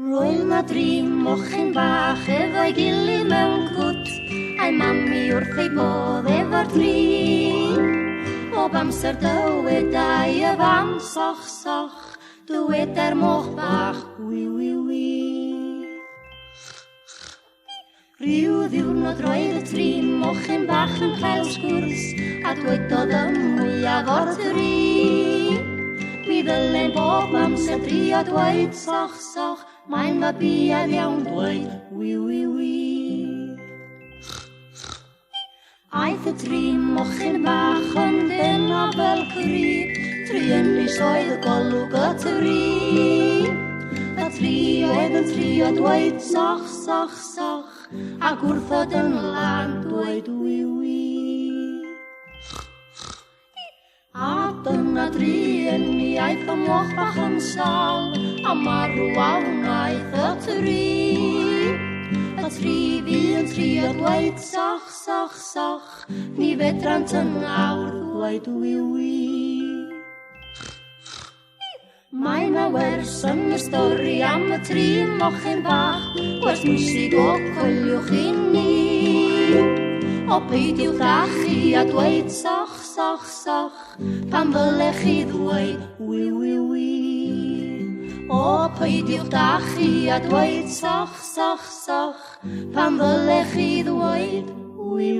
Roedd na dri mochyn bach efo'i gilydd mewn cwt, a'i mami wrth ei bodd efo'r tri. Bob amser dywedai y fam soch soch, dyweda'r moch bach wi wi wi. Rhyw ddiwrnod roedd y tri mochyn bach yn cael sgwrs, a dwedodd y mwyaf o'r tri. Mi ddylen bob amser drio dweud soch soch, mae'n babiaidd iawn dweud wi wi wi. Aeth y tri mochyn bach yn dena fel cryb, tri ynys oedd y golwg y tri. Y tri oedd yn trio dweud soch soch soch, a gwrthod yn lan dweud wi wi. A dyna dri enni aeth y moch bach yn sal, a marw awnaeth y tri. Y tri fi yn trio dweud soch soch soch, ni fedrant yn awr dweud wi wi. Mae na wers yn y stori am y tri mochyn bach, wers bwysig o coeliwch i ni. O peidiwch â chi a dweud soch soch soch, pan ddylech chi ddweud wi wi wi. O peidiwch â chi a dweud soch soch soch, pan ddylech chi ddweud wi